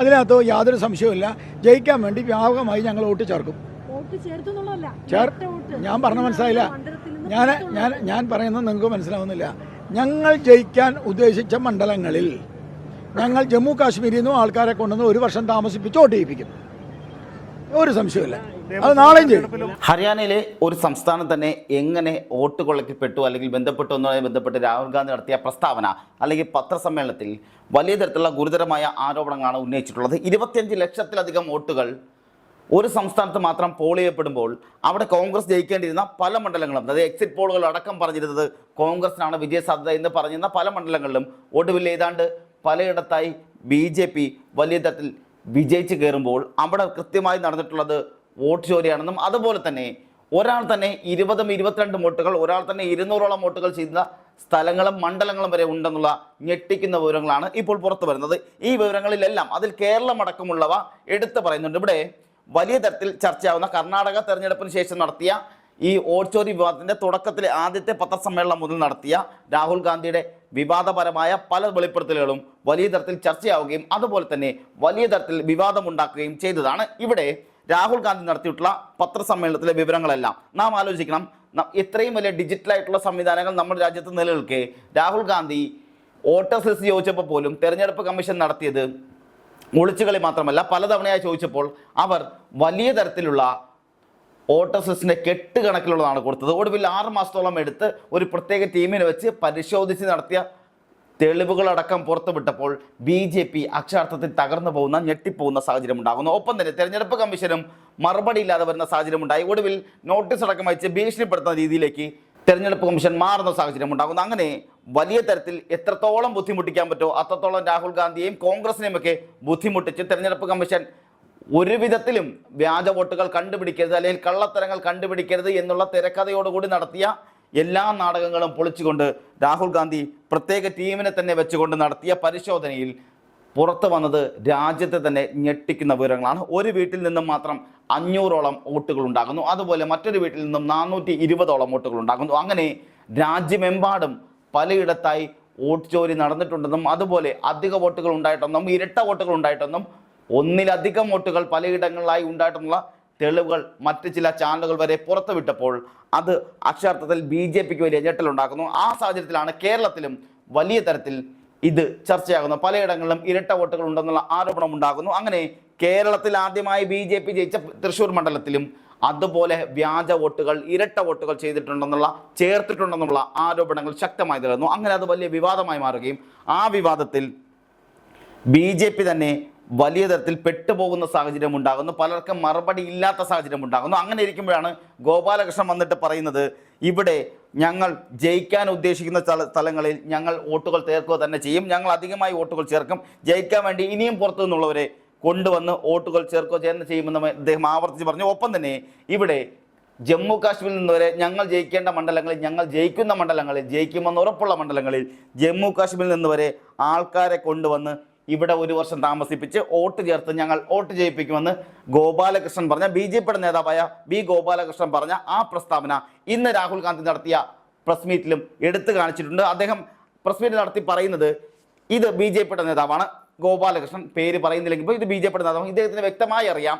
അതിനകത്ത് യാതൊരു സംശയവുമില്ല. ജയിക്കാൻ വേണ്ടി വ്യാപകമായി ഞങ്ങൾ വോട്ട് ചേർക്കും. ഞാൻ പറഞ്ഞ മനസ്സിലായില്ല. ഞാൻ പറയുന്നത് നിങ്ങൾക്ക് മനസ്സിലാവുന്നില്ല. ഞങ്ങൾ ജയിക്കാൻ ഉദ്ദേശിച്ച മണ്ഡലങ്ങളിൽ ഞങ്ങൾ ജമ്മു കാശ്മീരിൽ നിന്നും ആൾക്കാരെ കൊണ്ടുവന്ന് 1 വർഷം താമസിപ്പിച്ച് വോട്ട് ചെയ്യിപ്പിക്കും. ഒരു സംശയമില്ല, അത് നാളെയും ചെയ്യും. ഹരിയാനയിലെ ഒരു സംസ്ഥാനം തന്നെ എങ്ങനെ വോട്ട് കൊള്ളയ്ക്കപ്പെട്ടു അല്ലെങ്കിൽ ബന്ധപ്പെട്ടു എന്നതുമായി ബന്ധപ്പെട്ട് രാഹുൽ ഗാന്ധി നടത്തിയ പ്രസ്താവന അല്ലെങ്കിൽ പത്രസമ്മേളനത്തിൽ വലിയ തരത്തിലുള്ള ഗുരുതരമായ ആരോപണങ്ങളാണ് ഉന്നയിച്ചിട്ടുള്ളത്. 25 ലക്ഷത്തിലധികം വോട്ടുകൾ ഒരു സംസ്ഥാനത്ത് മാത്രം പോൾ ചെയ്യപ്പെടുമ്പോൾ അവിടെ കോൺഗ്രസ് ജയിക്കേണ്ടിയിരുന്ന പല മണ്ഡലങ്ങളും, അതായത് എക്സിറ്റ് പോളുകൾ അടക്കം പറഞ്ഞിരുന്നത് കോൺഗ്രസിനാണ് വിജയസാധ്യത എന്ന് പറഞ്ഞിരുന്ന പല മണ്ഡലങ്ങളിലും ഒടുവിൽ ഏതാണ്ട് പലയിടത്തായി BJP വലിയ തരത്തിൽ വിജയിച്ച് കയറുമ്പോൾ അവിടെ കൃത്യമായി നടന്നിട്ടുള്ളത് വോട്ട് ചോരിയാണെന്നും അതുപോലെ തന്നെ ഒരാൾ തന്നെ 20-22 വോട്ടുകൾ, ഒരാൾ തന്നെ 200ഓളം വോട്ടുകൾ ചെയ്യുന്ന സ്ഥലങ്ങളും മണ്ഡലങ്ങളും വരെ ഉണ്ടെന്നുള്ള ഞെട്ടിക്കുന്ന വിവരങ്ങളാണ് ഇപ്പോൾ പുറത്തു വരുന്നത്. ഈ വിവരങ്ങളിലെല്ലാം അതിൽ കേരളം അടക്കമുള്ളവ എടുത്തു പറയുന്നുണ്ട്. ഇവിടെ വലിയ തരത്തിൽ ചർച്ചയാവുന്ന കർണാടക തെരഞ്ഞെടുപ്പിന് ശേഷം നടത്തിയ ഈ വോട്ട് ചോരി വിവാദത്തിൻ്റെ തുടക്കത്തിലെ ആദ്യത്തെ പത്രസമ്മേളനം മുതൽ നടത്തിയ രാഹുൽ ഗാന്ധിയുടെ വിവാദപരമായ പല വെളിപ്പെടുത്തലുകളും വലിയ തരത്തിൽ ചർച്ചയാവുകയും അതുപോലെ തന്നെ വലിയ തരത്തിൽ വിവാദമുണ്ടാക്കുകയും ചെയ്തതാണ്. ഇവിടെ രാഹുൽ ഗാന്ധി നടത്തിയിട്ടുള്ള പത്രസമ്മേളനത്തിലെ വിവരങ്ങളെല്ലാം നാം ആലോചിക്കണം. ഇത്രയും വലിയ ഡിജിറ്റലായിട്ടുള്ള സംവിധാനങ്ങൾ നമ്മുടെ രാജ്യത്ത് നിലനിൽക്കെ രാഹുൽ ഗാന്ധി വോട്ടേഴ്സ് ലിസ്റ്റ് ചോദിച്ചപ്പോൾ പോലും തെരഞ്ഞെടുപ്പ് കമ്മീഷൻ നടത്തിയത് ഒളിച്ചുകളി മാത്രമല്ല, പലതവണയായി ചോദിച്ചപ്പോൾ അവർ വലിയ തരത്തിലുള്ള വോട്ടേഴ്സ് ലിസ്റ്റിൻ്റെ കെട്ടുകണക്കിലുള്ളതാണ് കൊടുത്തത്. ഒടുവിൽ 6 മാസത്തോളം എടുത്ത് ഒരു പ്രത്യേക ടീമിനെ വെച്ച് പരിശോധിച്ച് നടത്തിയ തെളിവുകളടക്കം പുറത്തുവിട്ടപ്പോൾ BJP അക്ഷരാർത്ഥത്തിൽ തകർന്നു പോകുന്ന, ഞെട്ടിപ്പോകുന്ന സാഹചര്യം ഉണ്ടാകുന്നു. ഒപ്പം തന്നെ തെരഞ്ഞെടുപ്പ് കമ്മീഷനും മറുപടി ഇല്ലാതെ വരുന്ന സാഹചര്യം ഉണ്ടായി. ഒടുവിൽ നോട്ടീസ് അടക്കം അയച്ച് ഭീഷണിപ്പെടുത്തുന്ന രീതിയിലേക്ക് തെരഞ്ഞെടുപ്പ് കമ്മീഷൻ മാറുന്ന സാഹചര്യം ഉണ്ടാകുന്നു. അങ്ങനെ വലിയ തരത്തിൽ എത്രത്തോളം ബുദ്ധിമുട്ടിക്കാൻ പറ്റുമോ അത്രത്തോളം രാഹുൽ ഗാന്ധിയെയും കോൺഗ്രസിനെയും ഒക്കെ ബുദ്ധിമുട്ടിച്ച് തെരഞ്ഞെടുപ്പ് കമ്മീഷൻ ഒരു വിധത്തിലും വ്യാജ വോട്ടുകൾ കണ്ടുപിടിക്കരുത് അല്ലെങ്കിൽ കള്ളത്തരങ്ങൾ കണ്ടുപിടിക്കരുത് എന്നുള്ള തിരക്കഥയോടുകൂടി നടത്തിയ എല്ലാ നാടകങ്ങളും പൊളിച്ചുകൊണ്ട് രാഹുൽ ഗാന്ധി പ്രത്യേക ടീമിനെ തന്നെ വെച്ചുകൊണ്ട് നടത്തിയ പരിശോധനയിൽ പുറത്തു വന്നത് രാജ്യത്തെ തന്നെ ഞെട്ടിക്കുന്ന വിവരങ്ങളാണ്. ഒരു വീട്ടിൽ നിന്നും മാത്രം 500ഓളം വോട്ടുകൾ ഉണ്ടാകുന്നു. അതുപോലെ മറ്റൊരു വീട്ടിൽ നിന്നും 420ഓളം വോട്ടുകൾ ഉണ്ടാകുന്നു. അങ്ങനെ രാജ്യമെമ്പാടും പലയിടത്തായി വോട്ട് ചോരി നടന്നിട്ടുണ്ടെന്നും അതുപോലെ അധിക വോട്ടുകൾ ഉണ്ടായിട്ടെന്നും ഇരട്ട വോട്ടുകൾ ഉണ്ടായിട്ടെന്നും ഒന്നിലധികം വോട്ടുകൾ പലയിടങ്ങളിലായി ഉണ്ടായിട്ടുള്ള തെളിവുകൾ മറ്റ് ചില ചാനലുകൾ വരെ പുറത്തുവിട്ടപ്പോൾ അത് അക്ഷരാർത്ഥത്തിൽ BJPക്ക് വലിയ ഞെട്ടലുണ്ടാക്കുന്നു. ആ സാഹചര്യത്തിലാണ് കേരളത്തിലും വലിയ തരത്തിൽ ഇത് ചർച്ചയാകുന്നു. പലയിടങ്ങളിലും ഇരട്ട വോട്ടുകൾ ഉണ്ടെന്നുള്ള ആരോപണം ഉണ്ടാകുന്നു. അങ്ങനെ കേരളത്തിൽ ആദ്യമായി BJP ജയിച്ച തൃശ്ശൂർ മണ്ഡലത്തിലും അതുപോലെ വ്യാജ വോട്ടുകൾ, ഇരട്ട വോട്ടുകൾ ചേർത്തിട്ടുണ്ടെന്നുള്ള ആരോപണങ്ങൾ ശക്തമായി നിലനിന്നു. അങ്ങനെ അത് വലിയ വിവാദമായി മാറുകയും ആ വിവാദത്തിൽ BJP തന്നെ വലിയ തരത്തിൽ പെട്ടുപോകുന്ന സാഹചര്യം ഉണ്ടാകുന്നു. പലർക്കും മറുപടി ഇല്ലാത്ത സാഹചര്യം ഉണ്ടാകുന്നു. അങ്ങനെ ഇരിക്കുമ്പോഴാണ് ഗോപാലകൃഷ്ണൻ വന്നിട്ട് പറയുന്നത്, ഇവിടെ ഞങ്ങൾ ജയിക്കാൻ ഉദ്ദേശിക്കുന്ന സ്ഥലങ്ങളിൽ ഞങ്ങൾ വോട്ടുകൾ ചേർക്കുക തന്നെ ചെയ്യും, ഞങ്ങൾ അധികമായി വോട്ടുകൾ ചേർക്കും, ജയിക്കാൻ വേണ്ടി ഇനിയും പുറത്തു നിന്നുള്ളവരെ കൊണ്ടുവന്ന് വോട്ടുകൾ ചേർക്കുക തന്നെ ചെയ്യുമെന്ന് അദ്ദേഹം ആവർത്തിച്ച് പറഞ്ഞു. ഒപ്പം തന്നെ ഇവിടെ ജമ്മു കാശ്മീരിൽ നിന്ന് വരെ ഞങ്ങൾ ജയിക്കേണ്ട മണ്ഡലങ്ങളിൽ, ഞങ്ങൾ ജയിക്കുന്ന മണ്ഡലങ്ങളിൽ, ജയിക്കുമെന്ന് ഉറപ്പുള്ള മണ്ഡലങ്ങളിൽ ജമ്മു കാശ്മീരിൽ നിന്ന് വരെ ആൾക്കാരെ കൊണ്ടുവന്ന് ഇവിടെ 1 വർഷം താമസിപ്പിച്ച് വോട്ട് ചേർത്ത് ഞങ്ങൾ വോട്ട് ചെയ്യിപ്പിക്കുമെന്ന് ഗോപാലകൃഷ്ണൻ പറഞ്ഞ, BJPയുടെ നേതാവായ ഗോപാലകൃഷ്ണൻ പറഞ്ഞ ആ പ്രസ്താവന ഇന്ന് രാഹുൽ ഗാന്ധി നടത്തിയ പ്രസ് മീറ്റിലും എടുത്തു കാണിച്ചിട്ടുണ്ട്. അദ്ദേഹം പ്രസ് മീറ്റ് നടത്തി പറയുന്നത് ഇത് BJPയുടെ നേതാവാണ്. ഗോപാലകൃഷ്ണൻ പേര് പറയുന്നില്ലെങ്കിൽ ഇത് BJPയുടെ നേതാവാണ്. ഇദ്ദേഹത്തിന് വ്യക്തമായി അറിയാം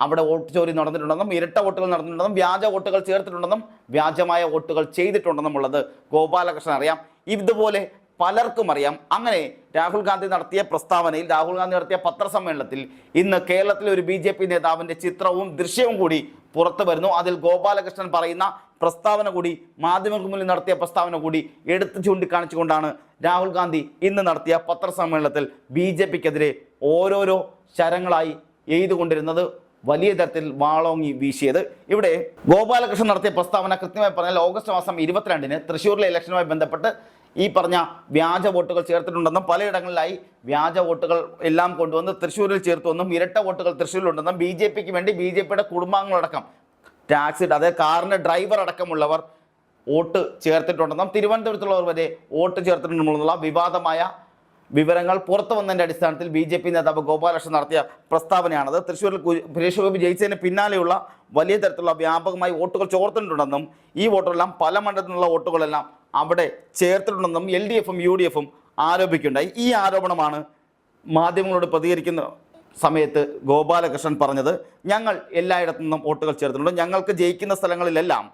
അവിടെ വോട്ട് ചോരി നടന്നിട്ടുണ്ടെന്നും ഇരട്ട വോട്ടുകൾ നടന്നിട്ടുണ്ടെന്നും വ്യാജ വോട്ടുകൾ ചേർത്തിട്ടുണ്ടെന്നും വ്യാജമായ വോട്ടുകൾ ചെയ്തിട്ടുണ്ടെന്നുമുള്ളത് ഗോപാലകൃഷ്ണൻ അറിയാം. ഇതുപോലെ പലർക്കും അറിയാം. അങ്ങനെ രാഹുൽ ഗാന്ധി നടത്തിയ പ്രസ്താവനയിൽ, രാഹുൽ ഗാന്ധി നടത്തിയ പത്രസമ്മേളനത്തിൽ ഇന്ന് കേരളത്തിലെ ഒരു BJP നേതാവിൻ്റെ ചിത്രവും ദൃശ്യവും കൂടി പുറത്തു വരുന്നു. അതിൽ ഗോപാലകൃഷ്ണൻ പറയുന്ന പ്രസ്താവന കൂടി, മാധ്യമങ്ങൾക്ക് മുന്നിൽ നടത്തിയ പ്രസ്താവന കൂടി എടുത്ത് ചൂണ്ടിക്കാണിച്ചുകൊണ്ടാണ് രാഹുൽ ഗാന്ധി ഇന്ന് നടത്തിയ പത്രസമ്മേളനത്തിൽ BJPക്കെതിരെ ഓരോരോ ശരങ്ങളായി എഴുതുകൊണ്ടിരുന്നത്, വലിയ തരത്തിൽ വാളോങ്ങി വീശിയത്. ഇവിടെ ഗോപാലകൃഷ്ണൻ നടത്തിയ പ്രസ്താവന കൃത്യമായി പറഞ്ഞാൽ ഓഗസ്റ്റ് മാസം 22-ന് തൃശ്ശൂരിലെ ഇലക്ഷനുമായി ബന്ധപ്പെട്ട് ഈ പറഞ്ഞ വ്യാജ വോട്ടുകൾ ചേർത്തിട്ടുണ്ടെന്നും പലയിടങ്ങളിലായി വ്യാജ വോട്ടുകൾ എല്ലാം കൊണ്ടുവന്ന് തൃശ്ശൂരിൽ ചേർത്തുവെന്നും ഇരട്ട വോട്ടുകൾ തൃശ്ശൂരിലുണ്ടെന്നും BJPക്ക് വേണ്ടി BJPയുടെ കുടുംബാംഗങ്ങളടക്കം ടാക്സി, അതായത് കാറിൻ്റെ ഡ്രൈവർ അടക്കമുള്ളവർ വോട്ട് ചേർത്തിട്ടുണ്ടെന്നും തിരുവനന്തപുരത്തുള്ളവർ വരെ വോട്ട് ചേർത്തിട്ടുണ്ടെന്നുള്ള വിവാദമായ വിവരങ്ങൾ പുറത്തു വന്നതിൻ്റെ അടിസ്ഥാനത്തിൽ BJP നേതാവ് ഗോപാലകൃഷ്ണൻ നടത്തിയ പ്രസ്താവനയാണത്. തൃശ്ശൂരിൽ സുരേഷ് ഗോപി ജയിച്ചതിന് പിന്നാലെയുള്ള വലിയ തരത്തിലുള്ള വ്യാപകമായി വോട്ടുകൾ ചോർത്തിട്ടുണ്ടെന്നും ഈ വോട്ടുകളെല്ലാം പല മണ്ഡലത്തിലുള്ള വോട്ടുകളെല്ലാം അവിടെ ചേർത്തിട്ടുണ്ടെന്നും LDFും UDFും ആരോപിക്കുകയുണ്ടായി. ഈ ആരോപണമാണ് മാധ്യമങ്ങളോട് പ്രതികരിക്കുന്ന സമയത്ത് ഗോപാലകൃഷ്ണൻ പറഞ്ഞത്, ഞങ്ങൾ എല്ലായിടത്തു നിന്നും വോട്ടുകൾ ചേർത്തിട്ടുണ്ട്, ഞങ്ങൾക്ക് ജയിക്കുന്ന സ്ഥലങ്ങളിലെല്ലാം,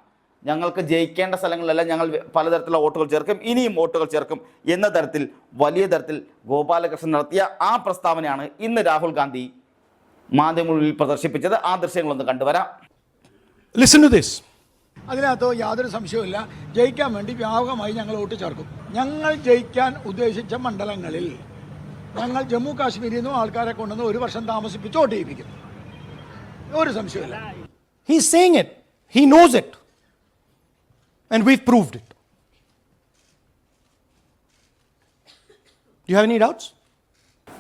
ഞങ്ങൾക്ക് ജയിക്കേണ്ട സ്ഥലങ്ങളിലെല്ലാം ഞങ്ങൾ പലതരത്തിലുള്ള വോട്ടുകൾ ചേർക്കും, ഇനിയും വോട്ടുകൾ ചേർക്കും എന്ന തരത്തിൽ വലിയ തരത്തിൽ ഗോപാലകൃഷ്ണൻ നടത്തിയ ആ പ്രസ്താവനയാണ് ഇന്ന് രാഹുൽ ഗാന്ധി മാധ്യമങ്ങളിൽ പ്രദർശിപ്പിച്ചത്. ആ ദൃശ്യങ്ങളൊന്ന് കണ്ടുവരാം. Listen to this. അതിനകത്ത് യാതൊരു സംശയവുമില്ല, ജയിക്കാൻ വേണ്ടി വ്യാപകമായി ഞങ്ങൾ വോട്ട് ചേർക്കും. ഞങ്ങൾ ജയിക്കാൻ ഉദ്ദേശിച്ച മണ്ഡലങ്ങളിൽ ഞങ്ങൾ ജമ്മു കാശ്മീരിൽ നിന്നും ആൾക്കാരെ കൊണ്ടുവന്ന് ഒരു വർഷം താമസിപ്പിച്ച് വോട്ട് ചെയ്യിപ്പിക്കും. ഒരു സംശയമില്ല. He's saying it. He knows it. And we've proved it. Do you have any doubts?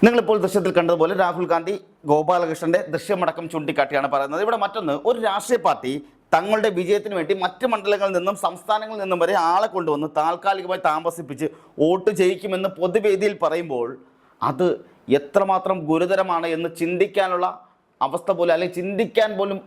നിങ്ങളിപ്പോൾ ദൃശ്യത്തിൽ കണ്ടതുപോലെ രാഹുൽ ഗാന്ധി ഗോപാലകൃഷ്ണന്റെ ദൃശ്യമടക്കം ചൂണ്ടിക്കാട്ടിയാണ് പറയുന്നത്. ഇവിടെ മറ്റൊന്ന്, ഒരു രാഷ്ട്രീയ പാർട്ടി തങ്ങളുടെ വിജയത്തിന് വേണ്ടി മറ്റ് മണ്ഡലങ്ങളിൽ നിന്നും സംസ്ഥാനങ്ങളിൽ നിന്നും വരെ ആളെ കൊണ്ടുവന്ന് താൽക്കാലികമായി താമസിപ്പിച്ച് വോട്ട് ചെയ്യിക്കുമെന്ന് പൊതുവേദിയിൽ പറയുമ്പോൾ അത് എത്രമാത്രം ഗുരുതരമാണ് എന്ന് ചിന്തിക്കാനുള്ള അവസ്ഥ പോലും, അല്ലെങ്കിൽ ചിന്തിക്കാൻ പോലും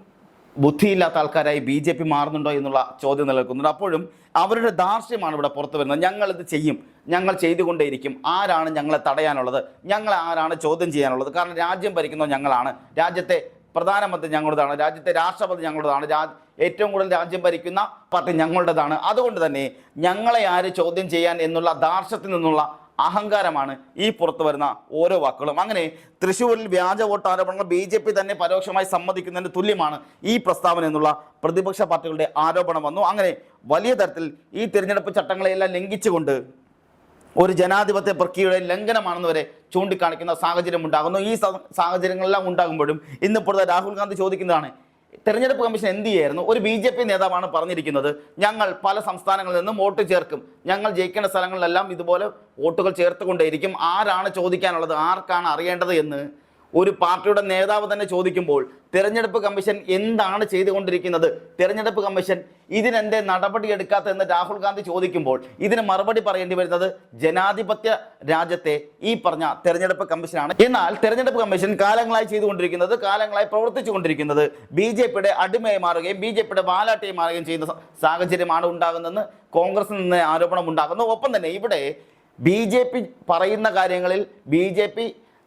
ബുദ്ധിയില്ലാത്ത ആൾക്കാരായി BJP മാറുന്നുണ്ടോ എന്നുള്ള ചോദ്യം നിലനിൽക്കുന്നുണ്ട്. അപ്പോഴും അവരുടെ ധാർഷ്ട്യമാണ് ഇവിടെ പുറത്തു വരുന്നത്. ഞങ്ങളിത് ചെയ്യും, ഞങ്ങൾ ചെയ്തുകൊണ്ടേയിരിക്കും, ആരാണ് ഞങ്ങളെ തടയാനുള്ളത്, ഞങ്ങളെ ആരാണ് ചോദ്യം ചെയ്യാനുള്ളത്? കാരണം രാജ്യം ഭരിക്കുന്നത് ഞങ്ങളാണ്, രാജ്യത്തെ പ്രധാനമന്ത്രി ഞങ്ങളുടേതാണ്, രാജ്യത്തെ രാഷ്ട്രപതി ഞങ്ങളുടേതാണ്, ഏറ്റവും കൂടുതൽ രാജ്യം ഭരിക്കുന്ന പാർട്ടി ഞങ്ങളുടേതാണ്. അതുകൊണ്ട് തന്നെ ഞങ്ങളെ ആര് ചോദ്യം ചെയ്യാൻ എന്നുള്ള ധാർഷ്ട്യത്തിൽ നിന്നുള്ള അഹങ്കാരമാണ് ഈ പുറത്തു വരുന്ന ഓരോ വാക്കുകളും. അങ്ങനെ തൃശ്ശൂരിൽ വ്യാജ വോട്ട് ആരോപണങ്ങൾ BJP തന്നെ പരോക്ഷമായി സമ്മതിക്കുന്നതിന് തുല്യമാണ് ഈ പ്രസ്താവന എന്നുള്ള പ്രതിപക്ഷ പാർട്ടികളുടെ ആരോപണം വന്നു. അങ്ങനെ വലിയ തരത്തിൽ ഈ തിരഞ്ഞെടുപ്പ് ചട്ടങ്ങളെല്ലാം ലംഘിച്ചുകൊണ്ട് ഒരു ജനാധിപത്യ പ്രക്രിയയുടെ ലംഘനമാണെന്ന് വരെ ചൂണ്ടിക്കാണിക്കുന്ന സാഹചര്യം ഉണ്ടാകുന്നു. ഈ സാഹചര്യങ്ങളെല്ലാം ഉണ്ടാകുമ്പോഴും ഇന്നിപ്പോൾ രാഹുൽ ഗാന്ധി ചോദിക്കുന്നതാണ്, തെരഞ്ഞെടുപ്പ് കമ്മീഷൻ എന്ത് ചെയ്യായിരുന്നു? ഒരു BJP നേതാവാണ് പറഞ്ഞിരിക്കുന്നത്, ഞങ്ങൾ പല സംസ്ഥാനങ്ങളിൽ നിന്നും വോട്ട് ചേർക്കും, ഞങ്ങൾ ജയിക്കേണ്ട സ്ഥലങ്ങളിലെല്ലാം ഇതുപോലെ വോട്ടുകൾ ചേർത്തുകൊണ്ടേയിരിക്കും, ആരാണ് ചോദിക്കാനുള്ളത്, ആർക്കാണ് അറിയേണ്ടത് എന്ന് ഒരു പാർട്ടിയുടെ നേതാവ് തന്നെ ചോദിക്കുമ്പോൾ തെരഞ്ഞെടുപ്പ് കമ്മീഷൻ എന്താണ് ചെയ്തുകൊണ്ടിരിക്കുന്നത്, തെരഞ്ഞെടുപ്പ് കമ്മീഷൻ ഇതിനെന്തേ നടപടിയെടുക്കാത്ത എന്ന് രാഹുൽ ഗാന്ധി ചോദിക്കുമ്പോൾ ഇതിന് മറുപടി പറയേണ്ടി വരുന്നത് ജനാധിപത്യ രാജ്യത്തെ ഈ പറഞ്ഞ തെരഞ്ഞെടുപ്പ് കമ്മീഷനാണ്. എന്നാൽ തെരഞ്ഞെടുപ്പ് കമ്മീഷൻ കാലങ്ങളായി ചെയ്തുകൊണ്ടിരിക്കുന്നത്, കാലങ്ങളായി പ്രവർത്തിച്ചുകൊണ്ടിരിക്കുന്നത് BJPയുടെ അടിമയായി മാറുകയും BJPയുടെ വാലാട്ടിയായി മാറുകയും ചെയ്യുന്ന സാഹചര്യമാണ് ഉണ്ടാകുന്നതെന്ന് കോൺഗ്രസിൽ നിന്ന് ആരോപണം ഉണ്ടാകുന്നു. ഒപ്പം തന്നെ ഇവിടെ BJP പറയുന്ന കാര്യങ്ങളിൽ BJP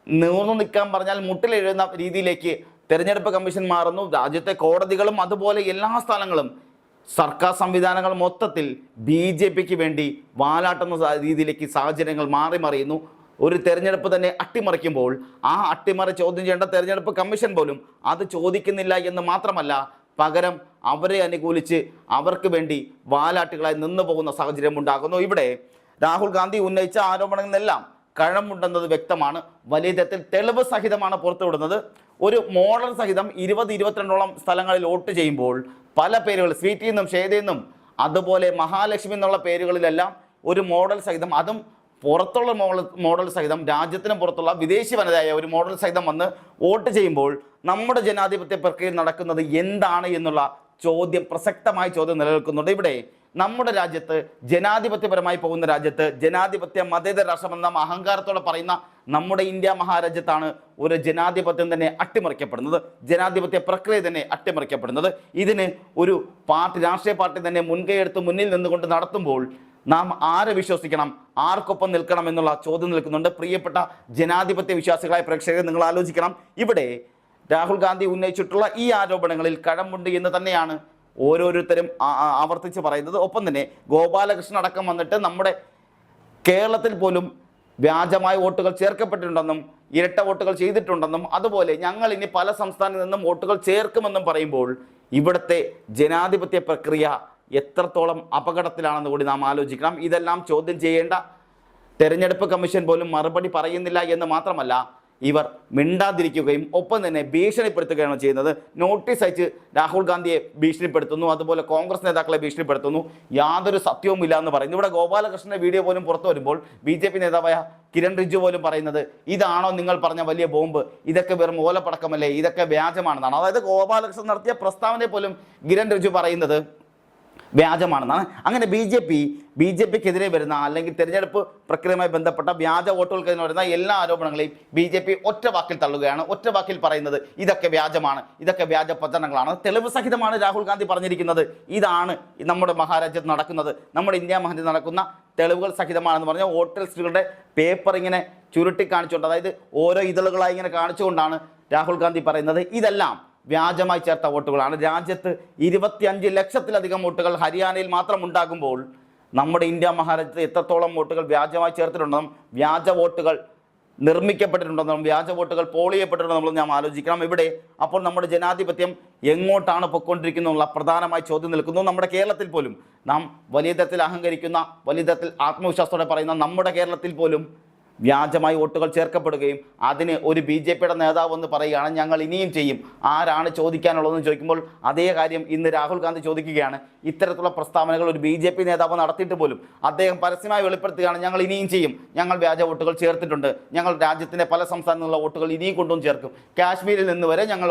നിവർന്നു നിൽക്കാൻ പറഞ്ഞാൽ മുട്ടിലെഴുതുന്ന രീതിയിലേക്ക് തെരഞ്ഞെടുപ്പ് കമ്മീഷൻ മാറുന്നു. രാജ്യത്തെ കോടതികളും അതുപോലെ എല്ലാ സ്ഥലങ്ങളും സർക്കാർ സംവിധാനങ്ങൾ മൊത്തത്തിൽ BJPക്ക് വേണ്ടി വാലാട്ടുന്ന രീതിയിലേക്ക് സാഹചര്യങ്ങൾ മാറി മറിയുന്നു. ഒരു തെരഞ്ഞെടുപ്പ് തന്നെ അട്ടിമറിക്കുമ്പോൾ ആ അട്ടിമറി ചോദ്യം ചെയ്യേണ്ട തെരഞ്ഞെടുപ്പ് കമ്മീഷൻ പോലും അത് ചോദിക്കുന്നില്ല എന്ന് മാത്രമല്ല, പകരം അവരെ അനുകൂലിച്ച് അവർക്ക് വേണ്ടി വാലാട്ടുകളായി നിന്നു പോകുന്ന സാഹചര്യം ഉണ്ടാകുന്നു. ഇവിടെ രാഹുൽ ഗാന്ധി ഉന്നയിച്ച ആരോപണങ്ങളെല്ലാം കഴമ്പുണ്ടെന്നത് വ്യക്തമാണ്. വലിയ തരത്തിൽ തെളിവ് സഹിതമാണ് പുറത്തുവിടുന്നത്. ഒരു മോഡൽ സഹിതം 20-22ഓളം സ്ഥലങ്ങളിൽ വോട്ട് ചെയ്യുമ്പോൾ പല പേരുകൾ, സ്വീറ്റിൽ നിന്നും ഷേദയിൽ നിന്നും അതുപോലെ മഹാലക്ഷ്മി എന്നുള്ള പേരുകളിലെല്ലാം ഒരു മോഡൽ സഹിതം, അതും പുറത്തുള്ള മോഡൽ സഹിതം, രാജ്യത്തിന് പുറത്തുള്ള വിദേശി വനിതയായ ഒരു മോഡൽ സഹിതം വന്ന് വോട്ട് ചെയ്യുമ്പോൾ നമ്മുടെ ജനാധിപത്യ പ്രക്രിയയിൽ നടക്കുന്നത് എന്താണ് എന്നുള്ള ചോദ്യം, പ്രസക്തമായ ചോദ്യം നിലനിൽക്കുന്നുണ്ട്. ഇവിടെ നമ്മുടെ രാജ്യത്ത്, ജനാധിപത്യപരമായി പോകുന്ന രാജ്യത്ത്, ജനാധിപത്യ മതേതര രാഷ്ട്രമെന്ന അഹങ്കാരത്തോടെ പറയുന്ന നമ്മുടെ ഇന്ത്യ മഹാരാജ്യത്താണ് ഒരു ജനാധിപത്യം തന്നെ അട്ടിമറിക്കപ്പെടുന്നത്, ജനാധിപത്യ പ്രക്രിയ തന്നെ അട്ടിമറിക്കപ്പെടുന്നത്. ഇതിന് ഒരു പാർട്ടി, രാഷ്ട്രീയ പാർട്ടി തന്നെ മുൻകൈയെടുത്ത് മുന്നിൽ നിന്നുകൊണ്ട് നടത്തുമ്പോൾ നാം ആരെ വിശ്വസിക്കണം, ആർക്കൊപ്പം നിൽക്കണം എന്നുള്ള ചോദ്യം നിൽക്കുന്നുണ്ട്. പ്രിയപ്പെട്ട ജനാധിപത്യ വിശ്വാസികളായ പ്രേക്ഷകരെ, നിങ്ങൾ ആലോചിക്കണം, ഇവിടെ രാഹുൽ ഗാന്ധി ഉന്നയിച്ചിട്ടുള്ള ഈ ആരോപണങ്ങളിൽ കഴമ്പുണ്ട് എന്ന് തന്നെയാണ് ഓരോരുത്തരും ആവർത്തിച്ച് പറയുന്നത്. ഒപ്പം തന്നെ ഗോപാലകൃഷ്ണൻ അടക്കം വന്നിട്ട് നമ്മുടെ കേരളത്തിൽ പോലും വ്യാജമായ വോട്ടുകൾ ചേർക്കപ്പെട്ടിട്ടുണ്ടെന്നും ഇരട്ട വോട്ടുകൾ ചെയ്തിട്ടുണ്ടെന്നും അതുപോലെ ഞങ്ങൾ ഇനി പല സംസ്ഥാനങ്ങളിൽ നിന്നും വോട്ടുകൾ ചേർക്കുമെന്നും പറയുമ്പോൾ ഇവിടുത്തെ ജനാധിപത്യ പ്രക്രിയ എത്രത്തോളം അപകടത്തിലാണെന്ന് കൂടി നാം ആലോചിക്കണം. ഇതെല്ലാം ചോദ്യം ചെയ്യേണ്ട തെരഞ്ഞെടുപ്പ് കമ്മീഷൻ പോലും മറുപടി പറയുന്നില്ല എന്ന് മാത്രമല്ല, ഇവർ മിണ്ടാതിരിക്കുകയും ഒപ്പം തന്നെ ഭീഷണിപ്പെടുത്തുകയാണ് ചെയ്യുന്നത്. നോട്ടീസ് അയച്ച് രാഹുൽ ഗാന്ധിയെ ഭീഷണിപ്പെടുത്തുന്നു, അതുപോലെ കോൺഗ്രസ് നേതാക്കളെ ഭീഷണിപ്പെടുത്തുന്നു. യാതൊരു സത്യവുമില്ല എന്ന് പറയുന്നു. ഇവിടെ ഗോപാലകൃഷ്ണന്റെ വീഡിയോ പോലും പുറത്തു വരുമ്പോൾ BJP നേതാവായ കിരൺ റിജ്ജു പോലും പറയുന്നത്, ഇതാണോ നിങ്ങൾ പറഞ്ഞ വലിയ ബോംബ്, ഇതൊക്കെ വെറും ഓലപ്പടക്കമല്ലേ, ഇതൊക്കെ വ്യാജമാണെന്നാണ്. അതായത് ഗോപാലകൃഷ്ണൻ നടത്തിയ പ്രസ്താവനയെ പോലും കിരൺ റിജ്ജു പറയുന്നത് വ്യാജമാണെന്നാണ്. അങ്ങനെ ബി ജെ പിക്കെതിരെ വരുന്ന അല്ലെങ്കിൽ തിരഞ്ഞെടുപ്പ് പ്രക്രിയയുമായി ബന്ധപ്പെട്ട വ്യാജ വോട്ടുകൾക്കെതിരെ വരുന്ന എല്ലാ ആരോപണങ്ങളെയും BJP ഒറ്റ വാക്കിൽ തള്ളുകയാണ്. ഒറ്റ വാക്കിൽ പറയുന്നത് ഇതൊക്കെ വ്യാജമാണ്, ഇതൊക്കെ വ്യാജ പ്രചരണങ്ങളാണ്. തെളിവ് സഹിതമാണ് രാഹുൽ ഗാന്ധി പറഞ്ഞിരിക്കുന്നത്. ഇതാണ് നമ്മുടെ മഹാരാജ്യത്ത് നടക്കുന്നത്, നമ്മുടെ ഇന്ത്യ മഹാരാജ്യത്ത് നടക്കുന്ന തെളിവുകൾ സഹിതമാണെന്ന് പറഞ്ഞാൽ വോട്ടർ ലിസ്റ്റുകളുടെ പേപ്പർ ഇങ്ങനെ ചുരുട്ടി കാണിച്ചുകൊണ്ട്, അതായത് ഓരോ ഇതളുകളായി ഇങ്ങനെ കാണിച്ചുകൊണ്ടാണ് രാഹുൽ ഗാന്ധി പറയുന്നത് ഇതെല്ലാം വ്യാജമായി ചേർത്ത വോട്ടുകളാണ്. രാജ്യത്ത് 25 ലക്ഷത്തിലധികം വോട്ടുകൾ ഹരിയാനയിൽ മാത്രം ഉണ്ടാകുമ്പോൾ നമ്മുടെ ഇന്ത്യ മഹാരാജ്യത്ത് എത്രത്തോളം വോട്ടുകൾ വ്യാജമായി ചേർത്തിട്ടുണ്ടെന്നും വ്യാജ വോട്ടുകൾ നിർമ്മിക്കപ്പെട്ടിട്ടുണ്ടെന്നും വ്യാജ വോട്ടുകൾ പോൾ ചെയ്യപ്പെട്ടിട്ടുണ്ടെന്നും നാം ആലോചിക്കണം. ഇവിടെ അപ്പോൾ നമ്മുടെ ജനാധിപത്യം എങ്ങോട്ടാണ് പൊയ്ക്കൊണ്ടിരിക്കുന്നുള്ള പ്രധാനമായി ചോദ്യം നിൽക്കുന്നു. നമ്മുടെ കേരളത്തിൽ പോലും നാം വലിയ തരത്തിൽ അഹങ്കരിക്കുന്ന, വലിയ തരത്തിൽ ആത്മവിശ്വാസത്തോടെ പറയുന്ന നമ്മുടെ കേരളത്തിൽ പോലും വ്യാജമായി വോട്ടുകൾ ചേർക്കപ്പെടുകയും അതിന് ഒരു BJPയുടെ നേതാവ് എന്ന് പറയുകയാണ് ഞങ്ങൾ ഇനിയും ചെയ്യും, ആരാണ് ചോദിക്കാനുള്ളതെന്ന് ചോദിക്കുമ്പോൾ അതേ കാര്യം ഇന്ന് രാഹുൽ ഗാന്ധി ചോദിക്കുകയാണ്. ഇത്തരത്തിലുള്ള പ്രസ്താവനകൾ ഒരു BJP നേതാവ് നടത്തിയിട്ട് പോലും അദ്ദേഹം പരസ്യമായി വെളിപ്പെടുത്തുകയാണ് ഞങ്ങൾ ഇനിയും ചെയ്യും, ഞങ്ങൾ വ്യാജ വോട്ടുകൾ ചേർത്തിട്ടുണ്ട്, ഞങ്ങൾ രാജ്യത്തിൻ്റെ പല സംസ്ഥാനങ്ങളിലുള്ള വോട്ടുകൾ ഇനിയും കൊണ്ടുവന്ന് ചേർക്കും, കാശ്മീരിൽ നിന്ന് വരെ ഞങ്ങൾ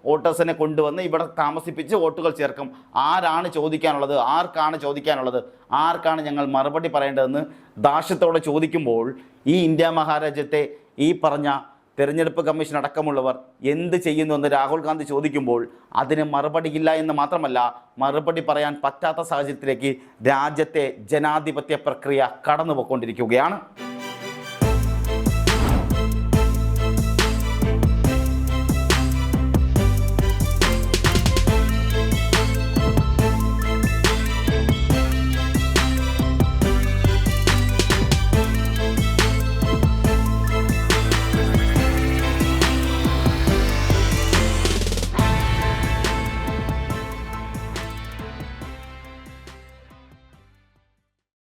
വോട്ടേഴ്സിനെ കൊണ്ടുവന്ന് ഇവിടെ താമസിപ്പിച്ച് വോട്ടുകൾ ചേർക്കും. ആരാണ് ചോദിക്കാനുള്ളത്, ആർക്കാണ് ചോദിക്കാനുള്ളത്, ആർക്കാണ് ഞങ്ങൾ മറുപടി പറയേണ്ടതെന്ന് ദാക്ഷ്യത്തോടെ ചോദിക്കുമ്പോൾ ഈ ഇന്ത്യ മഹാരാജ്യത്തെ ഈ പറഞ്ഞ തെരഞ്ഞെടുപ്പ് കമ്മീഷൻ അടക്കമുള്ളവർ എന്ത് ചെയ്യുന്നുവെന്ന് രാഹുൽ ഗാന്ധി ചോദിക്കുമ്പോൾ അതിന് മറുപടിയില്ല എന്ന് മാത്രമല്ല, മറുപടി പറയാൻ പറ്റാത്ത സാഹചര്യത്തിലേക്ക് രാജ്യത്തെ ജനാധിപത്യ പ്രക്രിയ കടന്നുപോയിക്കൊണ്ടിരിക്കുകയാണ്.